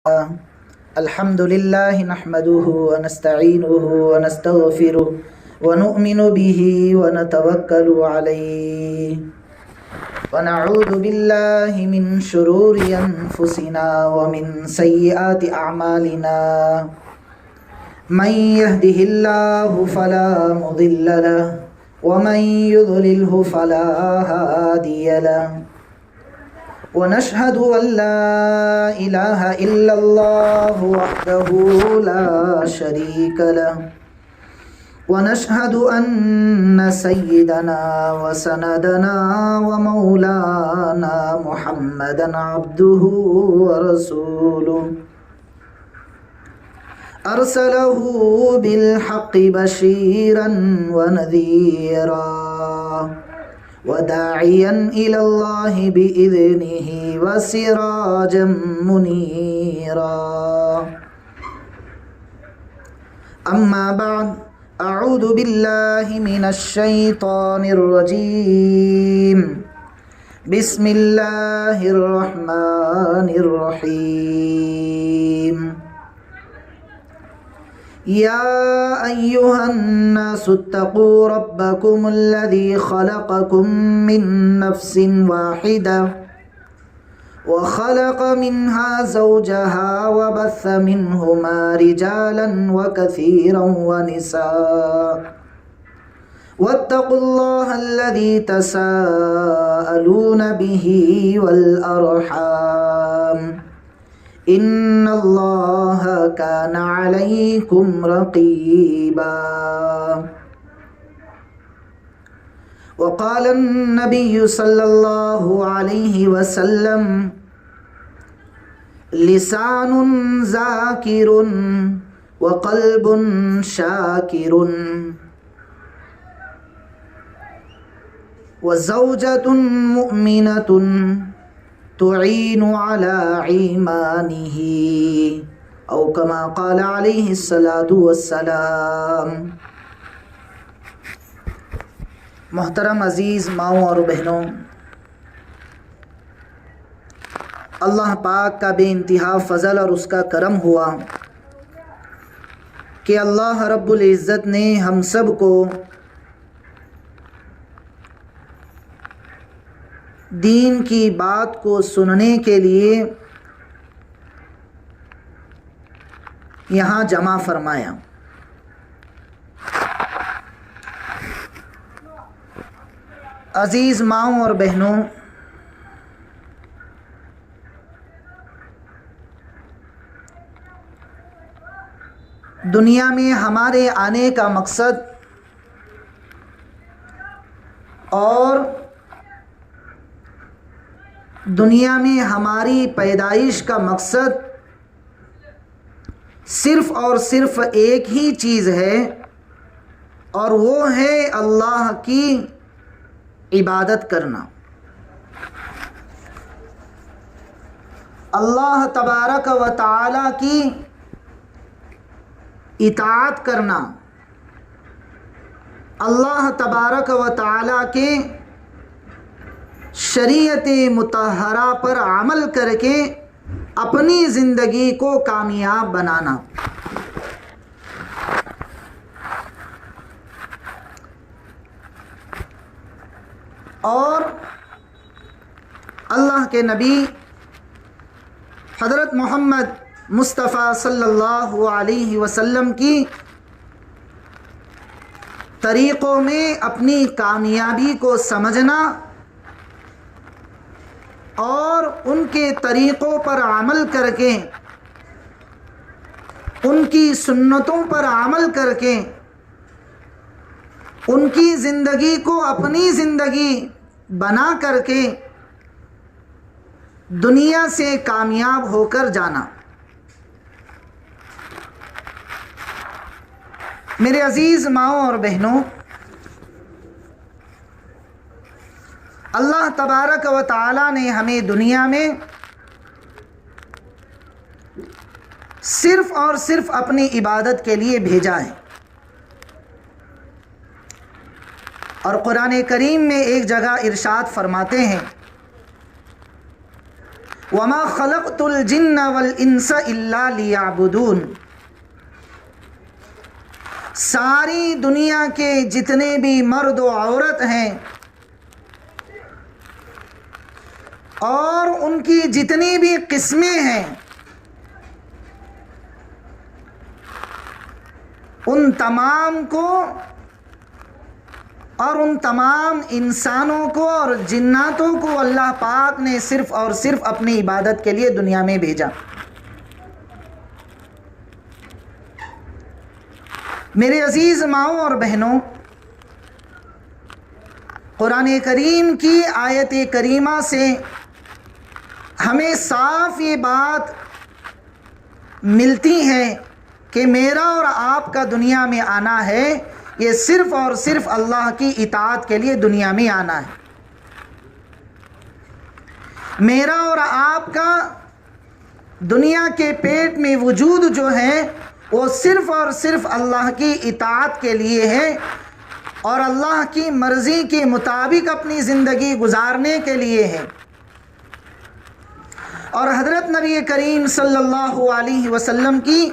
الحمد لله نحمده ونستعينه ونستغفره ونؤمن به ونتوكل عليه ونعوذ بالله من شرور أنفسنا ومن سيئات أعمالنا من يهده الله فلا مضل له ومن يضلله فلا هادي له ونشهد أن لا إله إلا الله وحده لا شريك له ونشهد أن سيدنا وسندنا ومولانا محمدا عبده ورسوله أرسله بالحق بشيرا ونذيرا وداعيا إلى الله بإذنه وسراجا منيرا أما بعد أعوذ بالله من الشيطان الرجيم بسم الله الرحمن الرحيم يا أيها الناس اتقوا ربكم الذي خلقكم من نفس واحدة وخلق منها زوجها وبث منهما رجالا وكثيرا ونساء واتقوا الله الذي تساءلون به والأرحام إن الله كان عليكم رقيبا وقال النبي صلى الله عليه وسلم لسان ذاكر وقلب شاكر وزوجة مؤمنة تعين على ایمانه او كما قال عليه الصلاة والسلام۔ محترم عزیز ماؤں اور بہنوں، اللہ پاک کا بے انتہا فضل اور اس کا کرم ہوا کہ اللہ رب العزت نے ہم سب کو دین کی بات کو سننے کے لیے یہاں جمع فرمایا۔ عزیز ماؤں اور بہنوں، دنیا میں ہمارے آنے کا مقصد اور دنیا میں ہماری پیدائش کا مقصد صرف اور صرف ایک ہی چیز ہے، اور وہ ہے اللہ کی عبادت کرنا، اللہ تبارک و تعالی کی اطاعت کرنا، اللہ تبارک و تعالی کے شریعت مطہرہ پر عمل کر کے اپنی زندگی کو کامیاب بنانا۔ اور اللہ کے نبی حضرت محمد مصطفیٰ صلی اللہ علیہ وسلم کی طریقوں میں اپنی کامیابی کو سمجھنا اور ان کے طریقوں پر عمل کر کے، ان کی سنتوں پر عمل کر کے، ان کی زندگی کو اپنی زندگی بنا کر کے دنیا سے کامیاب ہو کر جانا۔ میرے عزیز ماؤں اور بہنوں، اللہ تبارک و تعالی نے ہمیں دنیا میں صرف اور صرف اپنی عبادت کے لیے بھیجا ہے، اور قرآن کریم میں ایک جگہ ارشاد فرماتے ہیں وما خلقت الجن والانس الا لیعبدون، ساری دنیا کے جتنے بھی مرد و عورت ہیں اور ان کی جتنی بھی قسمیں ہیں، ان تمام کو اور ان تمام انسانوں کو اور جناتوں کو اللہ پاک نے صرف اور صرف اپنی عبادت کے لیے دنیا میں بھیجا۔ میرے عزیز ماؤں اور بہنوں، قرآن کریم کی آیت کریمہ سے ہمیں صاف یہ بات ملتی ہے کہ میرا اور آپ کا دنیا میں آنا ہے، یہ صرف اور صرف اللہ کی اطاعت کے لیے دنیا میں آنا ہے۔ میرا اور آپ کا دنیا کے پیٹ میں وجود جو ہے وہ صرف اور صرف اللہ کی اطاعت کے لیے ہے اور اللہ کی مرضی کے مطابق اپنی زندگی گزارنے کے لیے ہے۔ اور حضرت نبی کریم صلی اللہ علیہ وسلم کی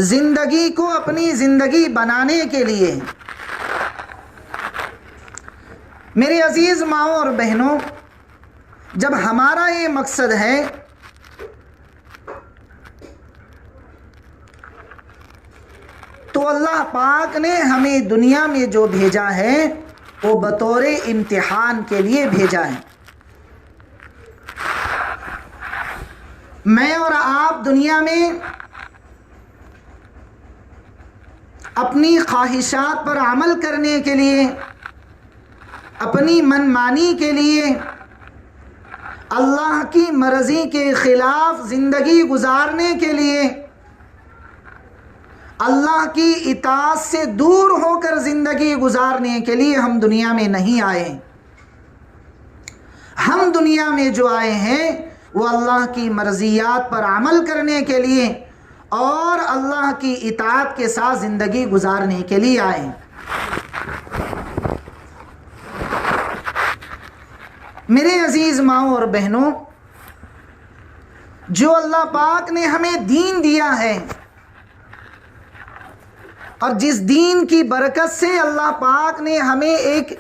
زندگی کو اپنی زندگی بنانے کے لیے ہے۔ میرے عزیز ماؤں اور بہنوں، جب ہمارا یہ مقصد ہے تو اللہ پاک نے ہمیں دنیا میں جو بھیجا ہے وہ بطور امتحان کے لیے بھیجا ہے۔ میں اور آپ دنیا میں اپنی خواہشات پر عمل کرنے کے لیے، اپنی من مانی کے لیے، اللہ کی مرضی کے خلاف زندگی گزارنے کے لیے، اللہ کی اطاعت سے دور ہو کر زندگی گزارنے کے لیے ہم دنیا میں نہیں آئے۔ ہم دنیا میں جو آئے ہیں وہ اللہ کی مرضیات پر عمل کرنے کے لیے اور اللہ کی اطاعت کے ساتھ زندگی گزارنے کے لیے آئے ہیں۔ میرے عزیز ماؤں اور بہنوں، جو اللہ پاک نے ہمیں دین دیا ہے اور جس دین کی برکت سے اللہ پاک نے ہمیں ایک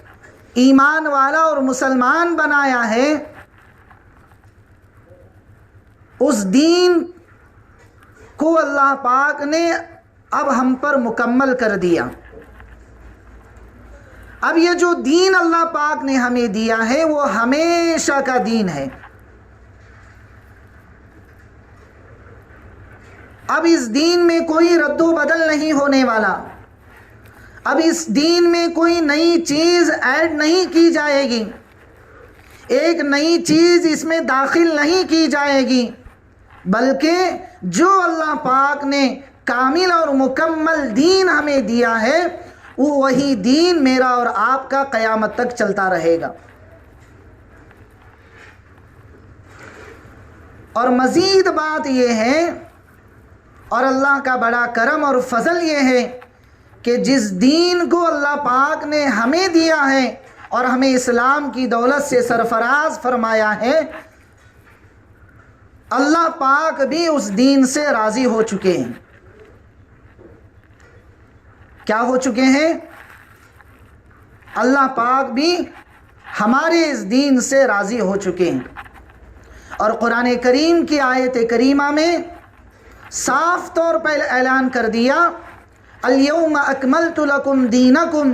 ایمان والا اور مسلمان بنایا ہے، اس دین کو اللہ پاک نے اب ہم پر مکمل کر دیا۔ اب یہ جو دین اللہ پاک نے ہمیں دیا ہے وہ ہمیشہ کا دین ہے۔ اب اس دین میں کوئی رد و بدل نہیں ہونے والا، اب اس دین میں کوئی نئی چیز ایڈ نہیں کی جائے گی، ایک نئی چیز اس میں داخل نہیں کی جائے گی، بلکہ جو اللہ پاک نے کامل اور مکمل دین ہمیں دیا ہے وہ وہی دین میرا اور آپ کا قیامت تک چلتا رہے گا۔ اور مزید بات یہ ہے، اور اللہ کا بڑا کرم اور فضل یہ ہے کہ جس دین کو اللہ پاک نے ہمیں دیا ہے اور ہمیں اسلام کی دولت سے سرفراز فرمایا ہے، اللہ پاک بھی اس دین سے راضی ہو چکے ہیں۔ کیا ہو چکے ہیں؟ اللہ پاک بھی ہمارے اس دین سے راضی ہو چکے ہیں۔ اور قرآن کریم کی آیت کریمہ میں صاف طور پر اعلان کر دیا، الیوم اکملت لکم دینکم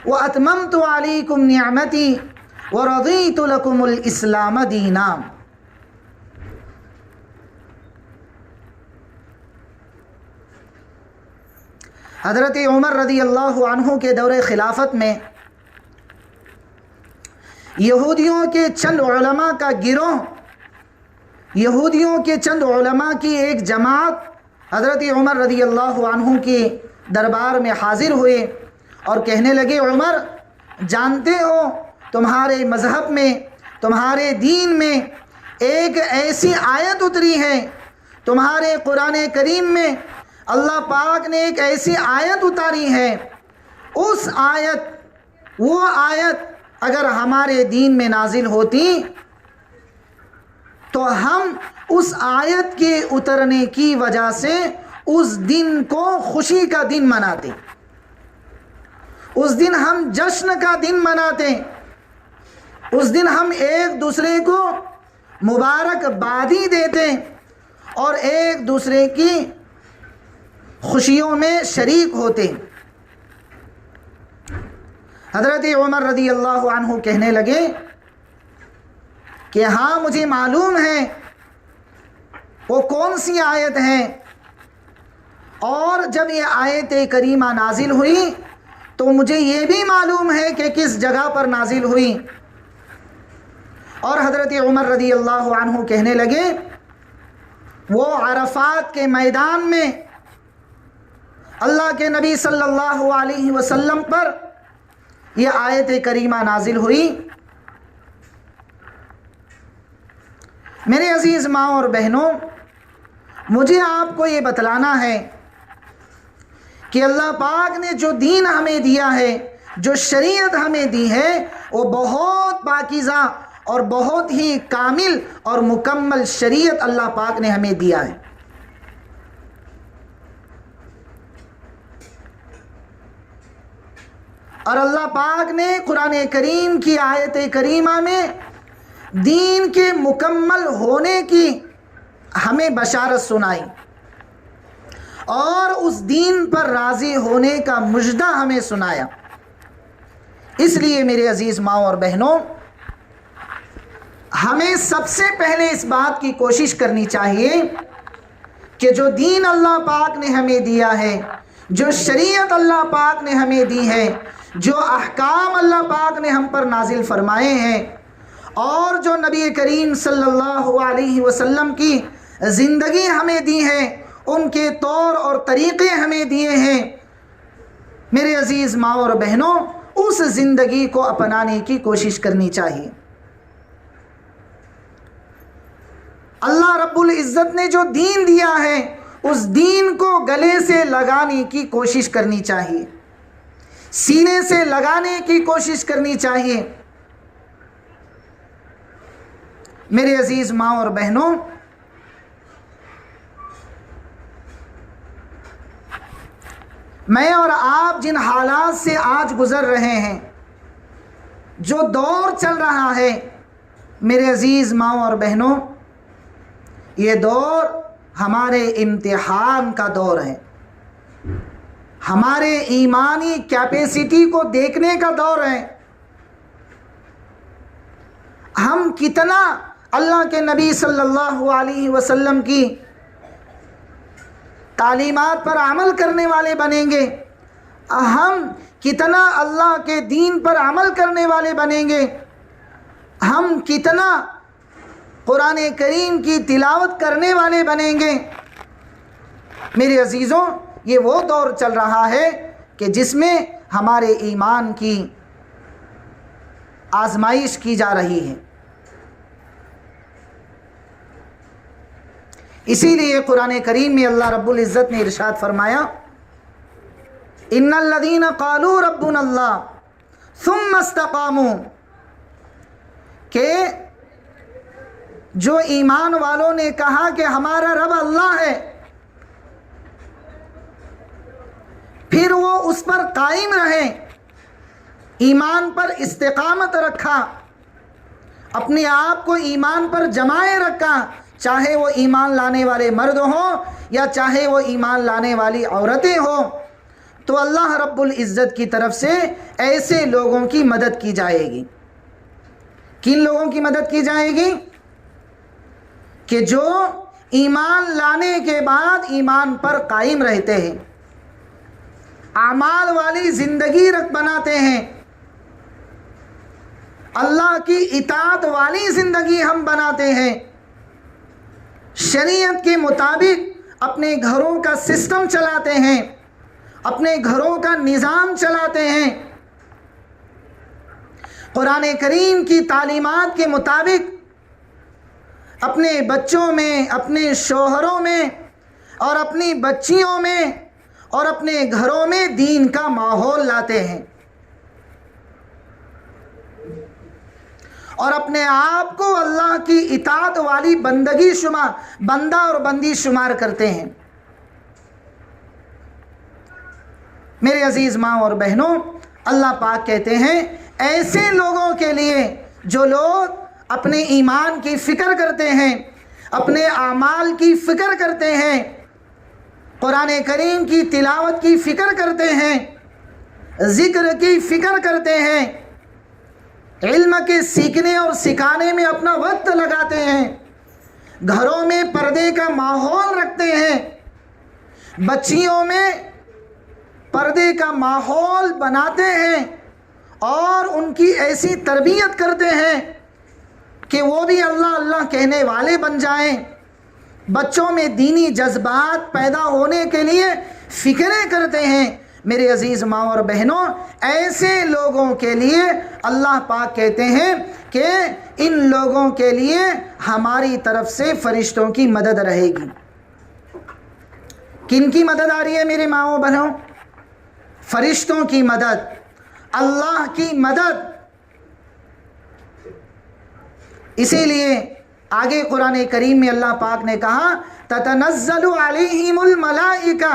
واتممت علیکم نعمتی ورضیت لکم الاسلام دینا۔ حضرت عمر رضی اللہ عنہ کے دور خلافت میں یہودیوں کے چند علماء کا گروہ، یہودیوں کے چند علماء کی ایک جماعت حضرت عمر رضی اللہ عنہ کے دربار میں حاضر ہوئے اور کہنے لگے، عمر جانتے ہو تمہارے مذہب میں، تمہارے دین میں ایک ایسی آیت اتری ہے، تمہارے قرآن کریم میں اللہ پاک نے ایک ایسی آیت اتاری ہے، اس آیت، وہ آیت اگر ہمارے دین میں نازل ہوتی تو ہم اس آیت کے اترنے کی وجہ سے اس دن کو خوشی کا دن مناتے، اس دن ہم جشن کا دن مناتے، اس دن ہم ایک دوسرے کو مبارکبادی دیتے اور ایک دوسرے کی خوشیوں میں شریک ہوتے۔ حضرت عمر رضی اللہ عنہ کہنے لگے کہ ہاں مجھے معلوم ہے وہ کون سی آیت ہے، اور جب یہ آیت کریمہ نازل ہوئی تو مجھے یہ بھی معلوم ہے کہ کس جگہ پر نازل ہوئی۔ اور حضرت عمر رضی اللہ عنہ کہنے لگے وہ عرفات کے میدان میں اللہ کے نبی صلی اللہ علیہ وسلم پر یہ آیت کریمہ نازل ہوئی۔ میرے عزیز ماں اور بہنوں، مجھے آپ کو یہ بتلانا ہے کہ اللہ پاک نے جو دین ہمیں دیا ہے، جو شریعت ہمیں دی ہے، وہ بہت پاکیزہ اور بہت ہی کامل اور مکمل شریعت اللہ پاک نے ہمیں دیا ہے۔ اور اللہ پاک نے قرآن کریم کی آیت کریمہ میں دین کے مکمل ہونے کی ہمیں بشارت سنائی اور اس دین پر راضی ہونے کا مژدہ ہمیں سنایا۔ اس لیے میرے عزیز ماں اور بہنوں، ہمیں سب سے پہلے اس بات کی کوشش کرنی چاہیے کہ جو دین اللہ پاک نے ہمیں دیا ہے، جو شریعت اللہ پاک نے ہمیں دی ہے، جو احکام اللہ پاک نے ہم پر نازل فرمائے ہیں، اور جو نبی کریم صلی اللہ علیہ وسلم کی زندگی ہمیں دی ہے، ان کے طور اور طریقے ہمیں دیے ہیں، میرے عزیز ماں اور بہنوں، اس زندگی کو اپنانے کی کوشش کرنی چاہیے۔ اللہ رب العزت نے جو دین دیا ہے، اس دین کو گلے سے لگانے کی کوشش کرنی چاہیے، سینے سے لگانے کی کوشش کرنی چاہیے۔ میرے عزیز ماں اور بہنوں، میں اور آپ جن حالات سے آج گزر رہے ہیں، جو دور چل رہا ہے، میرے عزیز ماں اور بہنوں، یہ دور ہمارے امتحان کا دور ہے، ہمارے ایمانی کیپیسٹی کو دیکھنے کا دور ہے۔ ہم کتنا اللہ کے نبی صلی اللہ علیہ وسلم کی تعلیمات پر عمل کرنے والے بنیں گے، ہم کتنا اللہ کے دین پر عمل کرنے والے بنیں گے، ہم کتنا قرآن کریم کی تلاوت کرنے والے بنیں گے۔ میرے عزیزوں، یہ وہ دور چل رہا ہے کہ جس میں ہمارے ایمان کی آزمائش کی جا رہی ہے۔ اسی لیے قرآن کریم میں اللہ رب العزت نے ارشاد فرمایا، ان الذین قالوا ربنا اللہ ثم استقاموا، کہ جو ایمان والوں نے کہا کہ ہمارا رب اللہ ہے، پھر وہ اس پر قائم رہے، ایمان پر استقامت رکھا، اپنے آپ کو ایمان پر جمائے رکھا، چاہے وہ ایمان لانے والے مرد ہوں یا چاہے وہ ایمان لانے والی عورتیں ہوں، تو اللہ رب العزت کی طرف سے ایسے لوگوں کی مدد کی جائے گی۔ کن لوگوں کی مدد کی جائے گی؟ کہ جو ایمان لانے کے بعد ایمان پر قائم رہتے ہیں، اعمال والی زندگی بناتے ہیں، اللہ کی اطاعت والی زندگی ہم بناتے ہیں، شریعت کے مطابق اپنے گھروں کا سسٹم چلاتے ہیں، اپنے گھروں کا نظام چلاتے ہیں، قرآن کریم کی تعلیمات کے مطابق اپنے بچوں میں، اپنے شوہروں میں اور اپنی بچیوں میں اور اپنے گھروں میں دین کا ماحول لاتے ہیں، اور اپنے آپ کو اللہ کی اطاعت والی بندہ اور بندی شمار کرتے ہیں۔ میرے عزیز ماں اور بہنوں، اللہ پاک کہتے ہیں ایسے لوگوں کے لیے جو لوگ اپنے ایمان کی فکر کرتے ہیں، اپنے اعمال کی فکر کرتے ہیں، قرآن کریم کی تلاوت کی فکر کرتے ہیں، ذکر کی فکر کرتے ہیں، علم کے سیکھنے اور سکھانے میں اپنا وقت لگاتے ہیں، گھروں میں پردے کا ماحول رکھتے ہیں، بچیوں میں پردے کا ماحول بناتے ہیں اور ان کی ایسی تربیت کرتے ہیں کہ وہ بھی اللہ اللہ کہنے والے بن جائیں، بچوں میں دینی جذبات پیدا ہونے کے لیے فکریں کرتے ہیں۔ میرے عزیز ماں اور بہنوں، ایسے لوگوں کے لیے اللہ پاک کہتے ہیں کہ ان لوگوں کے لیے ہماری طرف سے فرشتوں کی مدد رہے گی۔ کن کی مدد آ رہی ہے میرے ماں و بہنوں؟ فرشتوں کی مدد، اللہ کی مدد۔ اسی لیے آگے قرآن کریم میں اللہ پاک نے کہا تتنزل علیہم الملائکہ،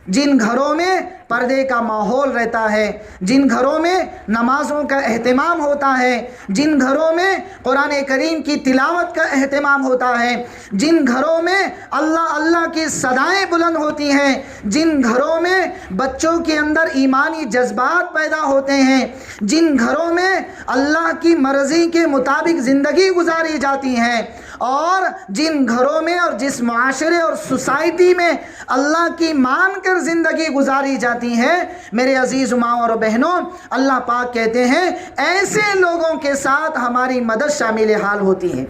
جن گھروں میں پردے کا ماحول رہتا ہے، جن گھروں میں نمازوں کا اہتمام ہوتا ہے، جن گھروں میں قرآن کریم کی تلاوت کا اہتمام ہوتا ہے، جن گھروں میں اللہ اللہ کی صدائیں بلند ہوتی ہیں، جن گھروں میں بچوں کے اندر ایمانی جذبات پیدا ہوتے ہیں، جن گھروں میں اللہ کی مرضی کے مطابق زندگی گزاری جاتی ہے، اور جن گھروں میں اور جس معاشرے اور سوسائٹی میں اللہ کی مان کر زندگی گزاری جاتی ہے، میرے عزیز ماں اور بہنوں، اللہ پاک کہتے ہیں ایسے لوگوں کے ساتھ ہماری مدد شامل حال ہوتی ہے۔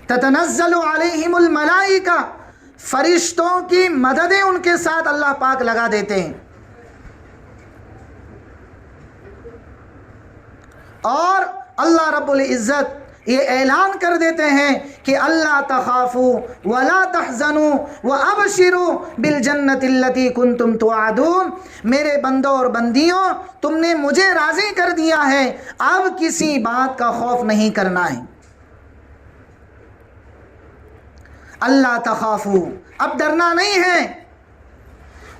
تتنزل علیہم الملائکہ، فرشتوں کی مددیں ان کے ساتھ اللہ پاک لگا دیتے ہیں، اور اللہ رب العزت یہ اعلان کر دیتے ہیں کہ اللہ تخافوا ولا تحزنوا وابشروا بالجنۃ التي كنتم توعدون، میرے بندوں اور بندیوں، تم نے مجھے راضی کر دیا ہے، اب کسی بات کا خوف نہیں کرنا ہے۔ اللہ تخافوا، اب ڈرنا نہیں ہے،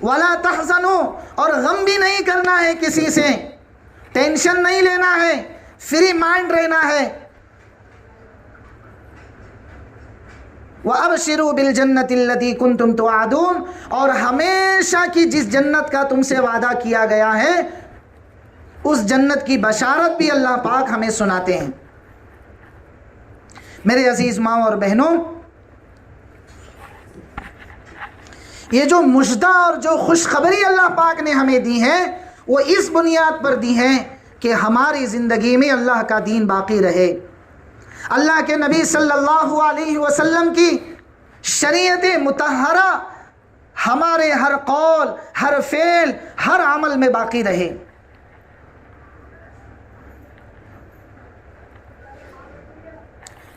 ولا تحزنوا، اور غم بھی نہیں کرنا ہے، کسی سے ٹینشن نہیں لینا ہے، فری مائنڈ رہنا ہے۔ وَأَبْشِرُوا بِالْجَنَّةِ الَّتِي كُنْتُمْ تُوعَدُونَ، اور ہمیشہ کی جس جنت کا تم سے وعدہ کیا گیا ہے اس جنت کی بشارت بھی اللہ پاک ہمیں سناتے ہیں۔ میرے عزیز ماں اور بہنوں، یہ جو مژدہ اور جو خوشخبری اللہ پاک نے ہمیں دی ہے وہ اس بنیاد پر دی ہے کہ ہماری زندگی میں اللہ کا دین باقی رہے، اللہ کے نبی صلی اللہ علیہ وسلم کی شریعت مطہرہ ہمارے ہر قول، ہر فعل، ہر عمل میں باقی رہے۔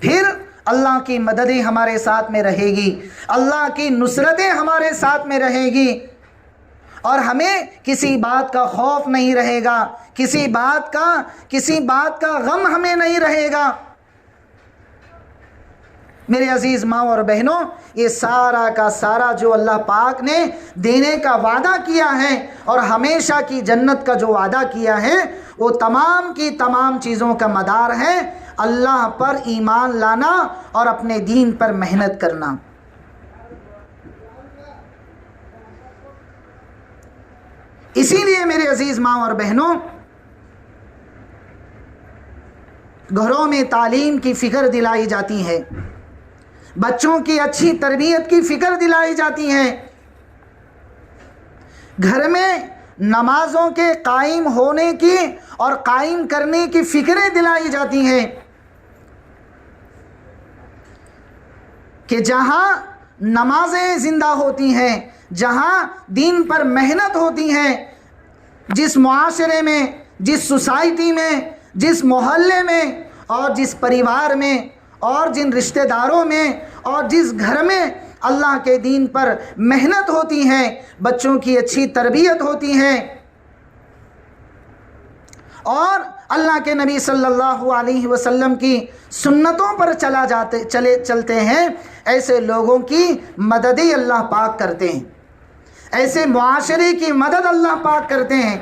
پھر اللہ کی مددیں ہمارے ساتھ میں رہے گی، اللہ کی نصرتیں ہمارے ساتھ میں رہے گی، اور ہمیں کسی بات کا خوف نہیں رہے گا، کسی بات کا غم ہمیں نہیں رہے گا۔ میرے عزیز ماں اور بہنوں، یہ سارا کا سارا جو اللہ پاک نے دینے کا وعدہ کیا ہے اور ہمیشہ کی جنت کا جو وعدہ کیا ہے، وہ تمام کی تمام چیزوں کا مدار ہے اللہ پر ایمان لانا اور اپنے دین پر محنت کرنا۔ اسی لیے میرے عزیز ماں اور بہنوں، گھروں میں تعلیم کی فکر دلائی جاتی ہے، بچوں کی اچھی تربیت کی فکر دلائی جاتی ہے، گھر میں نمازوں کے قائم ہونے کی اور قائم کرنے کی فکریں دلائی جاتی ہیں کہ جہاں نمازیں زندہ ہوتی ہیں، جہاں دین پر محنت ہوتی ہے، جس معاشرے میں، جس سوسائٹی میں، جس محلے میں اور جس پریوار میں اور جن رشتہ داروں میں اور جس گھر میں اللہ کے دین پر محنت ہوتی ہے، بچوں کی اچھی تربیت ہوتی ہے اور اللہ کے نبی صلی اللہ علیہ وسلم کی سنتوں پر چلتے ہیں، ایسے لوگوں کی مدد ہی اللہ پاک کرتے ہیں، ایسے معاشرے کی مدد اللہ پاک کرتے ہیں،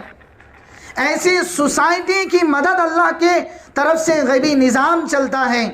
ایسی سوسائٹی کی مدد اللہ کے طرف سے غیبی نظام چلتا ہے